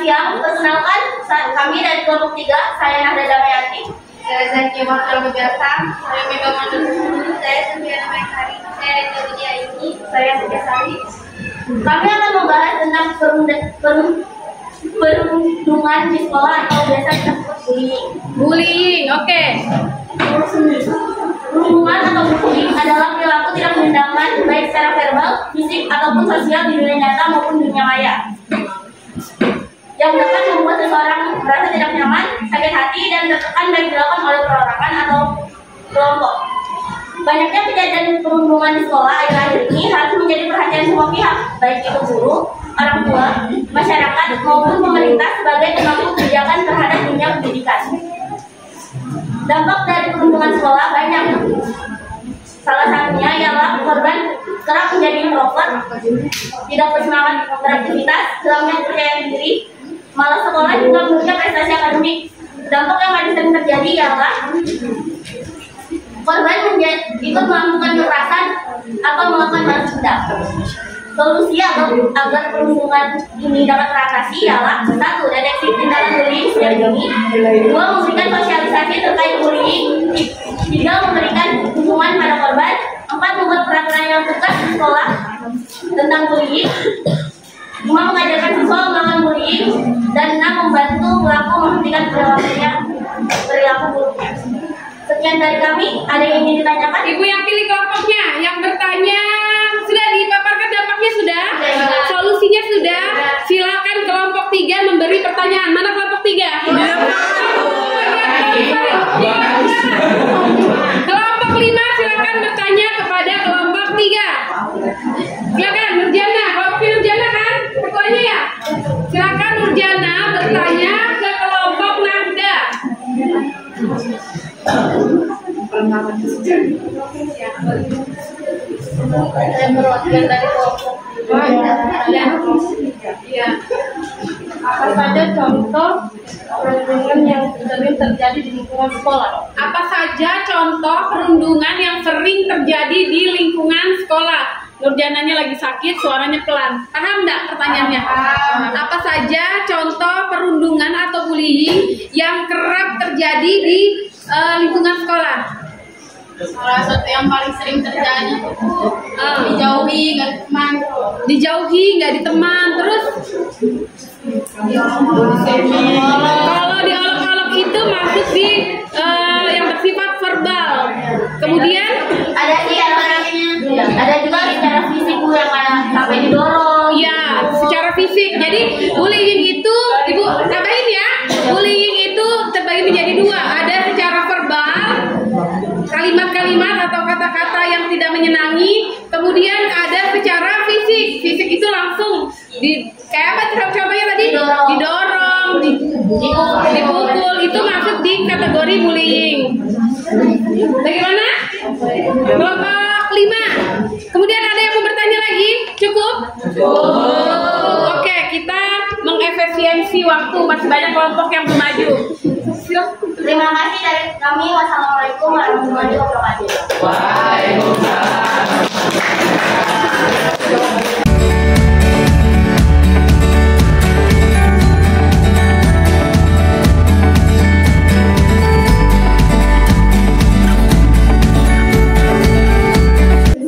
siang. Perkenalkan, kami dari kelompok 3. Saya Nahda Damayati. Saya Zaki Martel Begatang. Saya Mega Mandur. Saya Sufiana Maikari. Saya Rita Widya Ayuni. Saya Sukasari. Kami akan membahas tentang perundungan di sekolah atau biasa disebut bullying. Bullying, oke. Perundungan atau bullying adalah perilaku tidak menyenangkan baik secara verbal, fisik, ataupun sosial di dunia nyata maupun dunia maya, yang dapat membuat seseorang merasa tidak nyaman, sakit hati, dan tertekan baik dilakukan oleh perorangan atau kelompok. Banyaknya kejadian perundungan di sekolah akhir-akhir ini harus menjadi perhatian semua pihak, baik itu guru, orang tua, masyarakat, maupun pemerintah sebagai pemangku kebijakan terhadap dunia pendidikan. Dampak dari perundungan sekolah banyak. Salah satunya ialah korban kerap menjadi introvert, tidak bersemangat beraktivitas, hilangnya kepercayaan diri, malah sekolah juga merugikan prestasi akademik. Dampak yang paling sering terjadi ialah korban ikut melakukan kekerasan atau melakukan balas dendam. Solusi agar perundungan ini dapat teratasi ialah: 1. Deteksi tindakan bullying sejak dini. 2. Memberikan sosialisasi terkait bullying. 3. Memberikan dukungan pada korban. 4. Membuat peraturan yang tegas di sekolah tentang bullying. 5. Mengajarkan siswa melawan bullying. Dan 6. Membantu pelaku menghentikan perilaku buruknya. Sekian dari kami. Ada yang ingin ditanyakan? Ibu yang pilih kelompoknya, yang bertanya sudah dipaparkan dampaknya sudah, solusinya sudah. Silakan kelompok 3 memberi pertanyaan. Mana kelompok 3? Kelompok 5 silakan bertanya kepada kelompok 3. Silakan Nurjana, kelompok Nurjana kan ketuanya ya. Silakan Nurjana bertanya ke kelompok Nahda. Perwakilan dari kelompok. Ya. Apa saja contoh perundungan yang sering terjadi di lingkungan sekolah? Apa saja contoh perundungan yang sering terjadi di lingkungan sekolah? Nurjananya lagi sakit, suaranya pelan. Paham enggak pertanyaannya? Apa saja contoh perundungan atau bullying yang kerap terjadi di lingkungan sekolah? Salah satu yang paling sering terjadi dijauhi, nggak diteman. Dijauhi, nggak diteman. Terus kalau diolok-olok itu masuk di yang bersifat verbal. Kemudian ada juga secara fisik yang kayak sampai didorong. ya, secara fisik. Jadi bullying itu, Ibu tambahin ya. Bullying itu terbagi menjadi 2. Ada secara verbal, kalimat-kalimat atau kata-kata yang tidak menyenangi. Kemudian ada secara fisik. Fisik itu langsung kayak apa contohnya tadi? Didorong, dipukul. Itu masuk di kategori bullying. Bagaimana? Kelompok 5. Kemudian ada yang mau bertanya lagi? Cukup? Oke, kita mengefisiensi waktu. Masih banyak kelompok yang belum maju. Terima kasih dari kami. Wassalamualaikum warahmatullahi wabarakatuh. Waalaikumsalam.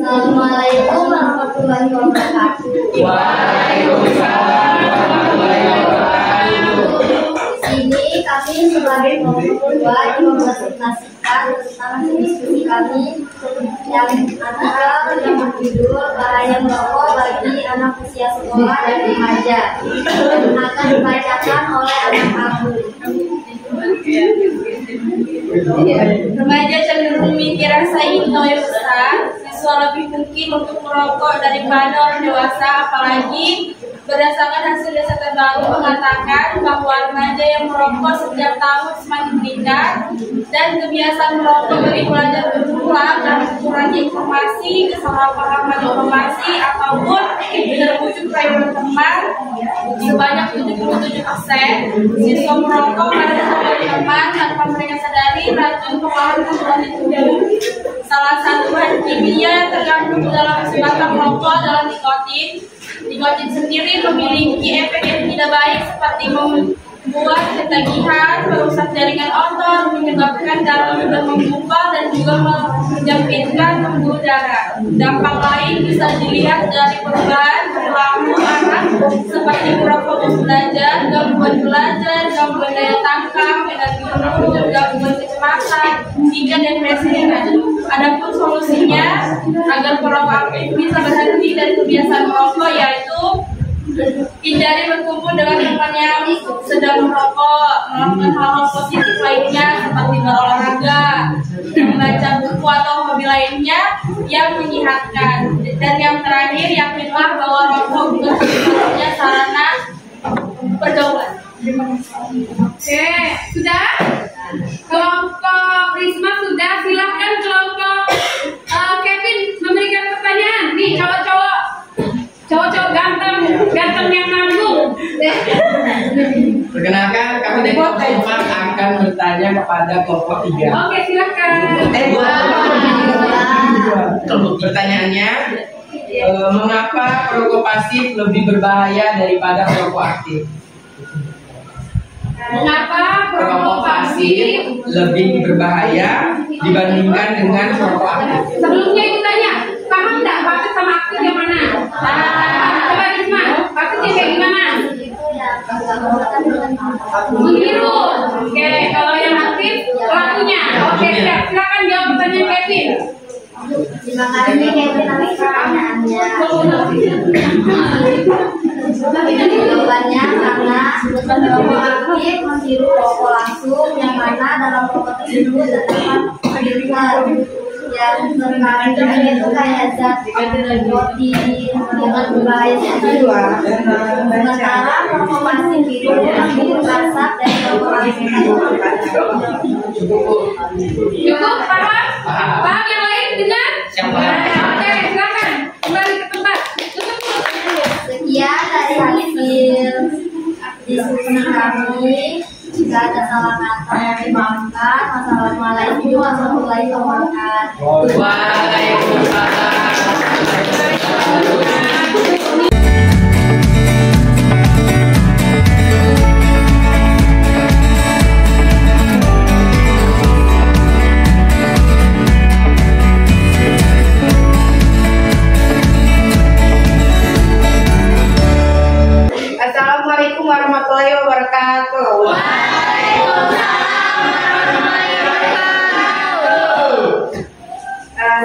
Assalamualaikum warahmatullahi wabarakatuh. Waalaikumsalam warahmatullahi wabarakatuh. Ini kami sebagai kelompok 2 yang mempresentasikan tentang diskusi kami yang berjudul bahaya merokok bagi anak usia sekolah dan remaja, akan dibacakan oleh anak Abu. Remaja cenderung memiliki rasa ingin tahu yang besar. Siswa lebih mungkin untuk merokok daripada orang dewasa, apalagi berdasarkan hasil riset terbaru mengatakan bahwa remaja yang merokok setiap tahun semakin meningkat, dan kebiasaan merokok bagi pelajar berulang karena kurangnya informasi, kesalahpahaman informasi, ataupun terwujud perayaan teman. Sebanyak 77% siswa merokok karena dari teman tanpa mereka sadari racun pengolahan kandungan itu. Salah satu bahan kimia yang terkandung dalam sebatang rokok adalah nikotin. Nikotin sendiri memiliki efek yang tidak baik seperti membuat ketagihan, merusak jaringan otot, menyebabkan darah mudah mengumpal dan juga menjepitkan pembuluh darah. Dampak lain bisa dilihat dari perubahan perilaku anak seperti merokok belajar, gangguan daya tangkap, energi menurun, gangguan kecepatan, hingga depresi ringan. Adapun solusinya agar perokok aktif bisa berhenti dari kebiasaan merokok yaitu hindari berkumpul dengan teman yang sedang merokok, melakukan hal-hal positif lainnya seperti berolahraga, membaca buku atau hobi lainnya yang menyehatkan. Dan yang terakhir, yakinlah bahwa rokok bukan satu-satunya sarana pergaulan. Oke, sudah? Kelompok Risma sudah, silakan kelompok Kevin memberikan pertanyaan. Nih cowok-cowok ganteng yang nanggung. Perkenalkan, kami dari kelompok 4 akan bertanya kepada kelompok 3. Oke, silakan. Pertanyaannya, mengapa perokok pasif lebih berbahaya daripada perokok aktif? Mengapa Perokok pasif lebih berbahaya dibandingkan dengan perokok aktif? Sebelumnya ibu tanya, paham nggak pasif sama aktif yang mana? Coba Risma, pasifnya kayak gimana? Menghirup. Oke, kalau yang aktif pelakunya. Oke, silakan jawab pertanyaan Kevin. Terima kasih Kevin atas pertanyaannya. Jawabannya karena perokok aktif menghirup rokok langsung yang mana dalam rokok tersebut terdapat filter yang terkandung itu kayak zat nikotin dengan berbahaya jiwa. Sementara rokok pasif itu menghirup asap dari rokok langsung. Cukup, paham? Paham yang lain dengar? Oke, silakan kembali ke tempat. Sekian dari hasil diskusi kami. Jika ada salah kata yang dimaafkan. Wassalamualaikum warahmatullahi wabarakatuh. Waalaikumsalam. Assalamualaikum warahmatullahi wabarakatuh.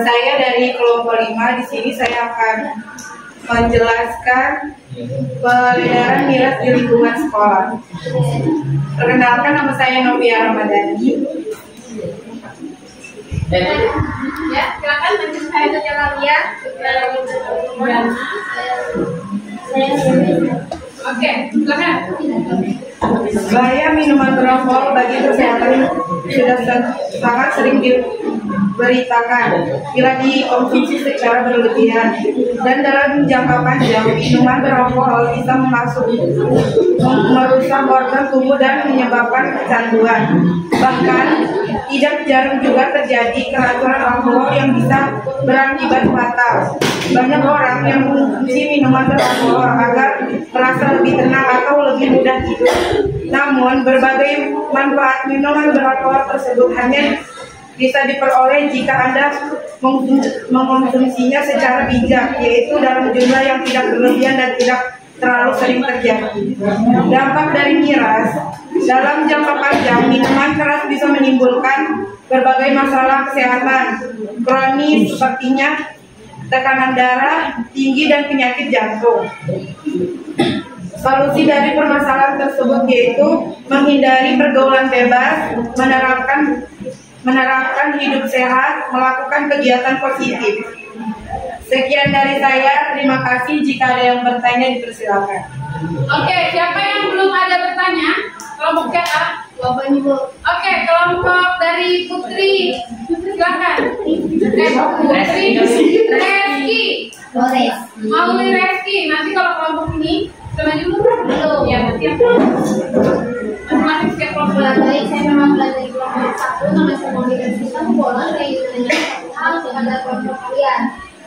Saya dari kelompok 5. Di sini saya akan menjelaskan peredaran miras di lingkungan sekolah. Perkenalkan, nama saya Novia Ramadhani. Ya, silakan lanjut saya saja Lia. Oke, silakan. Bahaya minuman beralkohol bagi kesehatan sudah sangat sering diberitakan bila dikonsumsi secara berlebihan dan dalam jangka panjang. Minuman beralkohol bisa merusak organ tubuh dan menyebabkan kecanduan. Bahkan tidak jarang juga terjadi keracunan alkohol yang bisa berakibat fatal. Banyak orang yang mengonsumsi minuman beralkohol agar merasa lebih tenang atau lebih mudah tidur. Namun, berbagai manfaat minuman beralkohol tersebut hanya bisa diperoleh jika Anda mengkonsumsinya secara bijak, yaitu dalam jumlah yang tidak berlebihan dan tidak terlalu sering terjadi. Dampak dari miras: dalam jangka panjang, minuman keras bisa menimbulkan berbagai masalah kesehatan kronis sepertinya tekanan darah tinggi dan penyakit jantung. Solusi dari permasalahan tersebut yaitu menghindari pergaulan bebas, menerapkan hidup sehat, melakukan kegiatan positif. Sekian dari saya, terima kasih. Jika ada yang bertanya dipersilakan. Oke, siapa yang belum ada bertanya? Kelompok A. Oke, kelompok dari Putri. Silakan. Putri Reski. Mauli Reski. Nanti kalau kelompok ini sudah maju belum? Ya, nanti aku masing-masing setiap kelompok. Saya memang belajar di kelompok 1 namanya komunikasi sistem boleh kayak gitu hal untuk ada kelompok kalian.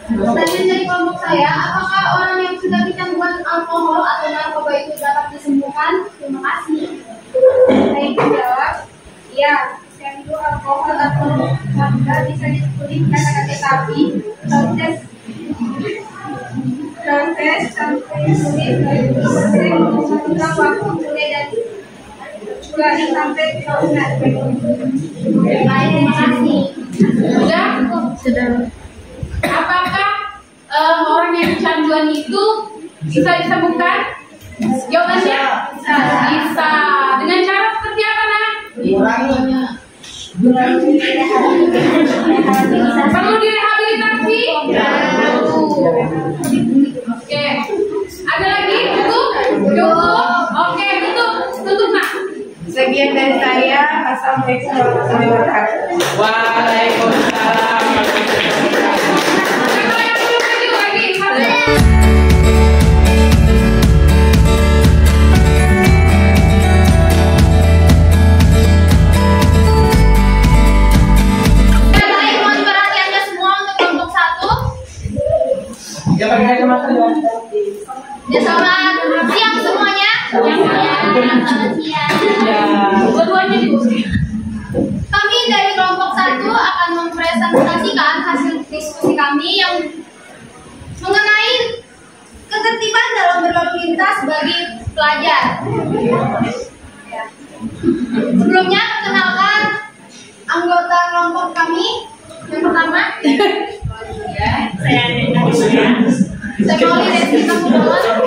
Pertanyaan dari kelompok saya, apakah orang yang sudah kecanduan alkohol atau narkoba itu dapat disembuhkan? Terima kasih. Saya menjawab, iya. Cyanida alkohol atau narkoba bisa dipulihkan akan tetapi proses sampai sulit sering membutuhkan waktu mulai dari bulan sampai tahunan. Baik, terima kasih. Sudah. Apakah orang yang kecanduan itu bisa disembuhkan? Jawabannya bisa. Dengan cara seperti apa, Nak? Perlu direhabilitasi? Oke. Ada lagi? Tutup? Oke, tutup, Nak. Sekian dari saya. Assalamualaikum warahmatullahi wabarakatuh. Waalaikumsalam. Ya, selamat siang semuanya. Kami dari kelompok 1 akan mempresentasikan hasil diskusi kami yang mengenai ketertiban dalam berlalu lintas bagi pelajar. Sebelumnya, perkenalkan anggota kelompok kami. Yang pertama, saya Mauli Desi Kamudola. Saya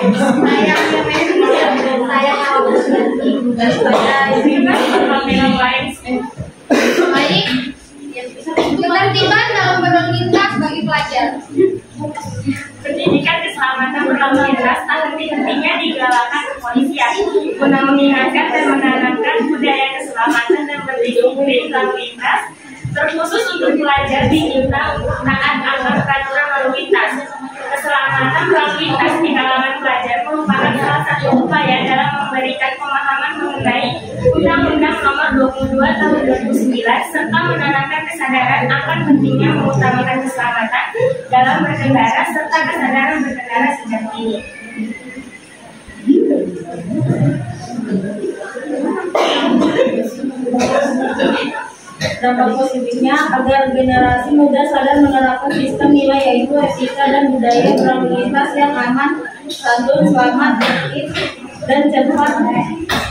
baik. Ketertiban dalam berlalu lintas bagi pelajar. Pendidikan keselamatan berlalu lintas tak henti-hentinya digalakan kepolisian guna mengingatkan dan menanamkan budaya keselamatan dan berdisiplin lalu lintas, terkhusus untuk pelajar diminta taat akan peraturan lalu lintas. Keselamatan lalu lintas di kalangan pelajar merupakan salah satu upaya dalam memberikan pemahaman mengenai Undang-Undang Nomor 22 Tahun 2009 serta menanamkan kesadaran akan pentingnya mengutamakan keselamatan dalam berkendara serta kesadaran berkendara sejak dini. Dampak positifnya agar generasi muda sadar menerapkan sistem nilai yaitu etika dan budaya berlalu lintas yang aman, santun, selamat, tertib, dan cepat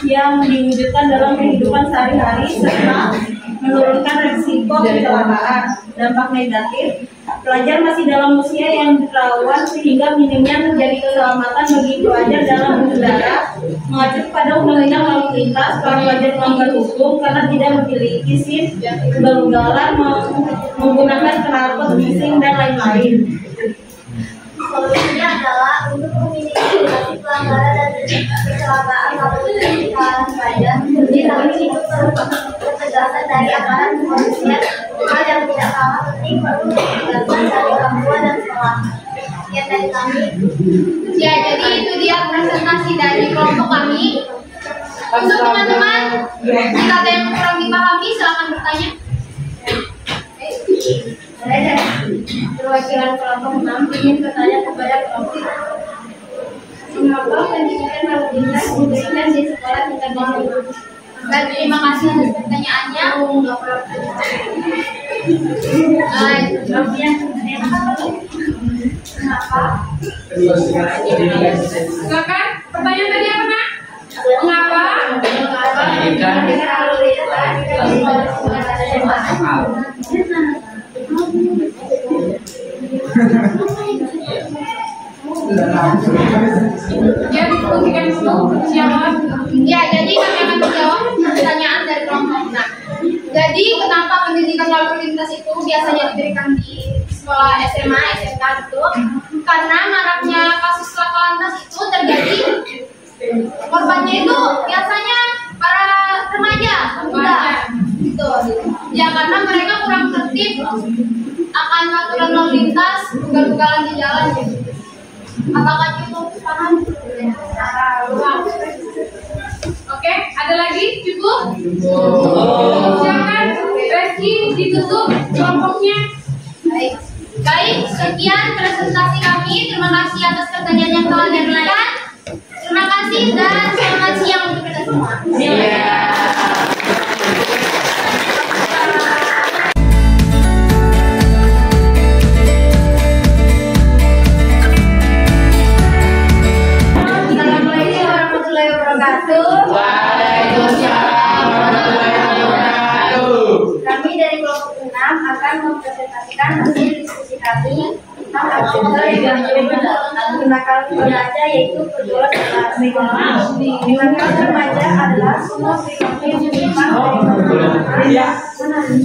yang diwujudkan dalam kehidupan sehari-hari serta menurunkan risiko kecelakaan. Dampak negatif, pelajar masih dalam usia yang rawan sehingga minimnya menjadi keselamatan bagi pelajar dalam berkendara. Mengacu pada undang-undang lalu lintas, para pelajar melanggar hukum karena tidak memiliki SIM, ugal-ugalan, menggunakan knalpot, bising, dan lain-lain. Solusinya adalah untuk meminimalisasi pelanggaran dan kecelakaan lalu lintas di kalangan pelajar. Di samping itu perlu ketegasan dari aparat kepolisian, hal yang tidak kalah penting perlu ketegasan dari orang tua dan sekolah. Sekian dari kami. Ya, jadi itu dia presentasi dari kelompok kami. Untuk teman-teman, jika ada yang kurang dipahami, silakan bertanya. Perwakilan kelompok 6 ingin bertanya kepada kelompok mengapa pendidikan lalu lintas diberikan di sekolah tingkat dasar? Baik, terima kasih atas pertanyaannya. Kenapa? Silakan. Pertanyaan tadi apa, Nak? Mengapa? Ya, diskusikan dulu. Siapa? Ya, jadi kami akan menjawab pertanyaan dari kelompok 6. Jadi, kenapa pendidikan lalu lintas itu biasanya diberikan di sekolah SMA, SMK gitu? Karena maraknya kasus laka lantas itu terjadi. Korbannya itu biasanya para remaja, muda, gitu. Ya, karena mereka kurang tertib akan aturan lalu lintas, ugal-ugalan di jalan gitu. Apakah cukup paham? Oke, ada lagi? Cukup? Silakan, Reski ditutup kelompoknya. Baik, sekian presentasi kami. Terima kasih atas pertanyaan yang telah diberikan. Terima kasih dan selamat siang untuk kita Waalaikumsalam warahmatullahi wabarakatuh. Kami dari kelompok 6 akan mempresentasikan hasil diskusi kami tentang agenda yang kenakalan remaja, yaitu pergaulan bebas. Kenakalan remaja adalah semua perilaku yang menyimpang dari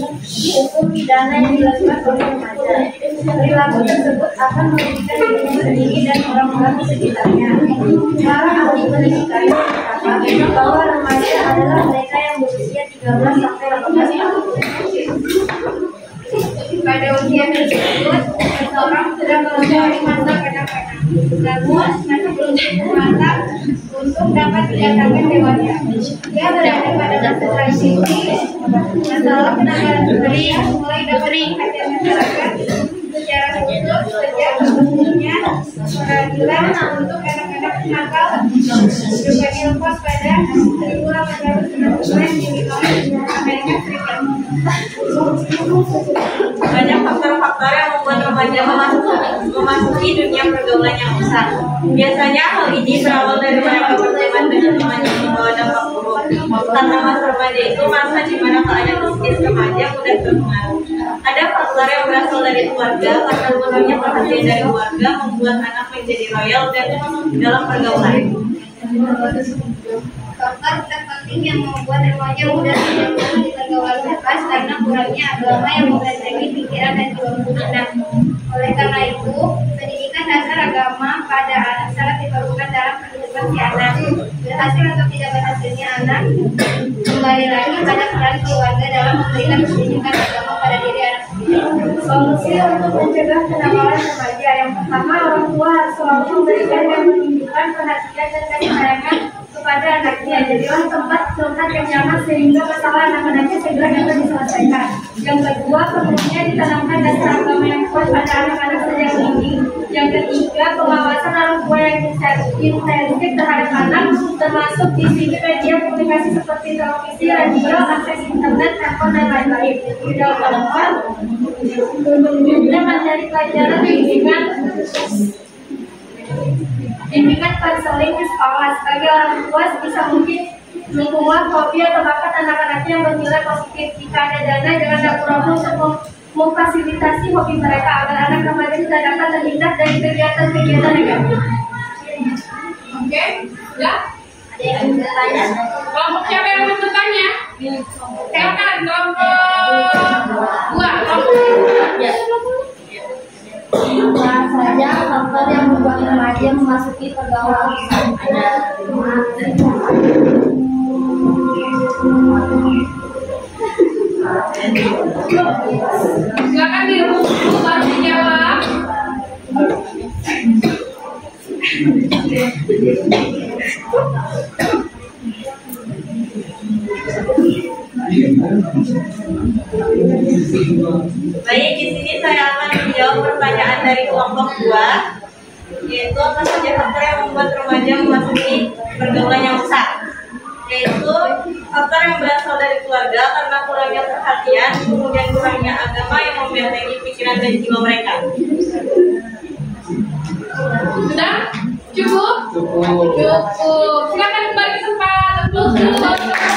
hukum pidana yang dilakukan oleh remaja. Perilaku tersebut akan merugikan diri sendiri dan orang-orang di sekitarnya. Para ahli pendidikan berpendapat bahwa remaja adalah mereka yang berusia 13 sampai 18 tahun. Pada usia tersebut, seseorang sudah melewati masa kanak-kanak, namun masih belum cukup matang untuk dapat dikatakan dewasa. Dia berada pada masa transisi. Masalah penanganan remaja mulai dapat diperhatikan masyarakat secara khusus sejak terbentuknya peradilan untuk anak-anak nakal juvenil pos pada 1899 di Amerika Serikat. Banyak faktor-faktor yang membuat remaja memasuki dunia pergaulan yang besar. Biasanya hal ini berawal dari mereka berteman dengan teman yang membawa dampak buruk. Karena masa remaja itu masa di mana keadaan psikis remaja mudah terpengaruh. Ada faktor yang berasal dari keluarga, karena kurangnya perhatian dari keluarga membuat anak menjadi royal dan dalam pergaulan. Faktor terpenting yang membuat remaja mudah terjebak di pergaulan bebas karena kurangnya agama yang membentengi pikiran dan jiwa anak. Oleh karena itu, pendidikan dasar agama pada anak sangat diperlukan dalam kehidupan si anak. Berhasil atau tidak berhasilnya anak kembali lagi pada peran keluarga dalam memberikan pendidikan agama pada diri anak sendiri. Solusi untuk mencegah kenakalan remaja: yang pertama, orang tua harus selalu memberikan dan menunjukkan perhatian dan kasih sayang kepada anaknya. Jadilah tempat curhat yang nyaman sehingga masalah anak-anaknya segera dapat diselesaikan. Yang kedua, perlunya ditanamkan dasar agama yang kuat pada anak-anak sejak dini. Yang ketiga, pengawasan orang tua yang intensif terhadap anak, termasuk di sini media komunikasi seperti televisi, radio, akses internet, telepon, dan lain-lain. Yang keempat, mencari pelajaran bimbingan konseling di sekolah sebagai orang tua bisa mungkin menguat hobi atau bakat anak-anaknya yang bernilai positif. Jika ada dana, jangan ragu-ragu untuk memfasilitasi hobi mereka agar anak remaja tidak dapat terhindar dari kegiatan-kegiatan negatif. Oke, sudah? Ada yang bertanya? Kelompok siapa yang mau bertanya? Silakan kelompok 2. Apa saja faktor yang membuat remaja memasuki pergaulan Silakan dirubuk dulu baru dijawab. Baik, di sini saya akan menjawab pertanyaan dari kelompok 2, yaitu apa saja faktor yang membuat remaja memasuki pergaulan yang besar. Yaitu faktor yang berasal dari keluarga karena kurangnya perhatian, kemudian kurangnya agama yang membentengi pikiran dan jiwa mereka. Sudah? Cukup? Cukup. Silakan kembali ke tempat.